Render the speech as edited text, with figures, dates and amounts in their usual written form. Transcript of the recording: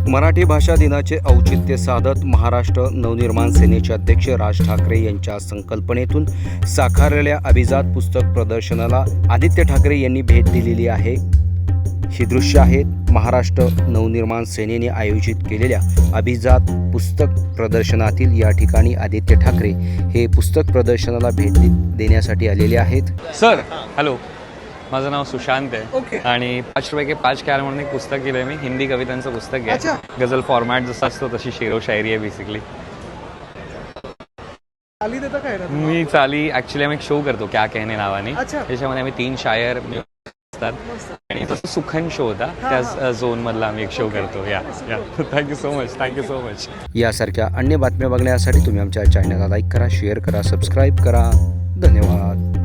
मराठी भाषा दिनाचे औचित्य साधत महाराष्ट्र नवनिर्माण सेनेचे अध्यक्ष राज ठाकरे यांच्या संकल्पनेतून साकारलेल्या अभिजात पुस्तक प्रदर्शनाला आदित्य ठाकरे यांनी भेट दिलेली आहे। ही दृश्य आहेत महाराष्ट्र नवनिर्माण सेनेने आयोजित केलेल्या अभिजात पुस्तक प्रदर्शनातील। या ठिकाणी आदित्य ठाकरे हे पुस्तक प्रदर्शनाला भेट देण्यासाठी आलेले आहेत। सर हॅलो, माझं नाव सुशांत आहे आणि 5 रुपये के 5 कॅर म्हणून एक पुस्तक केलं आहे मी। हिंदी कवितांचं पुस्तक आहे। गझल फॉर्मॅट जसा असतो तशी शेरो शायरी आहे बेसिकली। चाली देता काय मी चाली ॲक्च्युली आम्ही एक शो करतो क्या कहने नावाने। त्याच्यामध्ये आम्ही 3 शायर असतात आणि तसं सुखन शो होता, त्या झोनमधला आम्ही एक शो करतो। या थँक्यू सो मच। यासारख्या अन्य बातम्या बघण्यासाठी तुम्ही आमच्या चॅनलला लाईक करा, शेअर करा, सबस्क्राईब करा। धन्यवाद।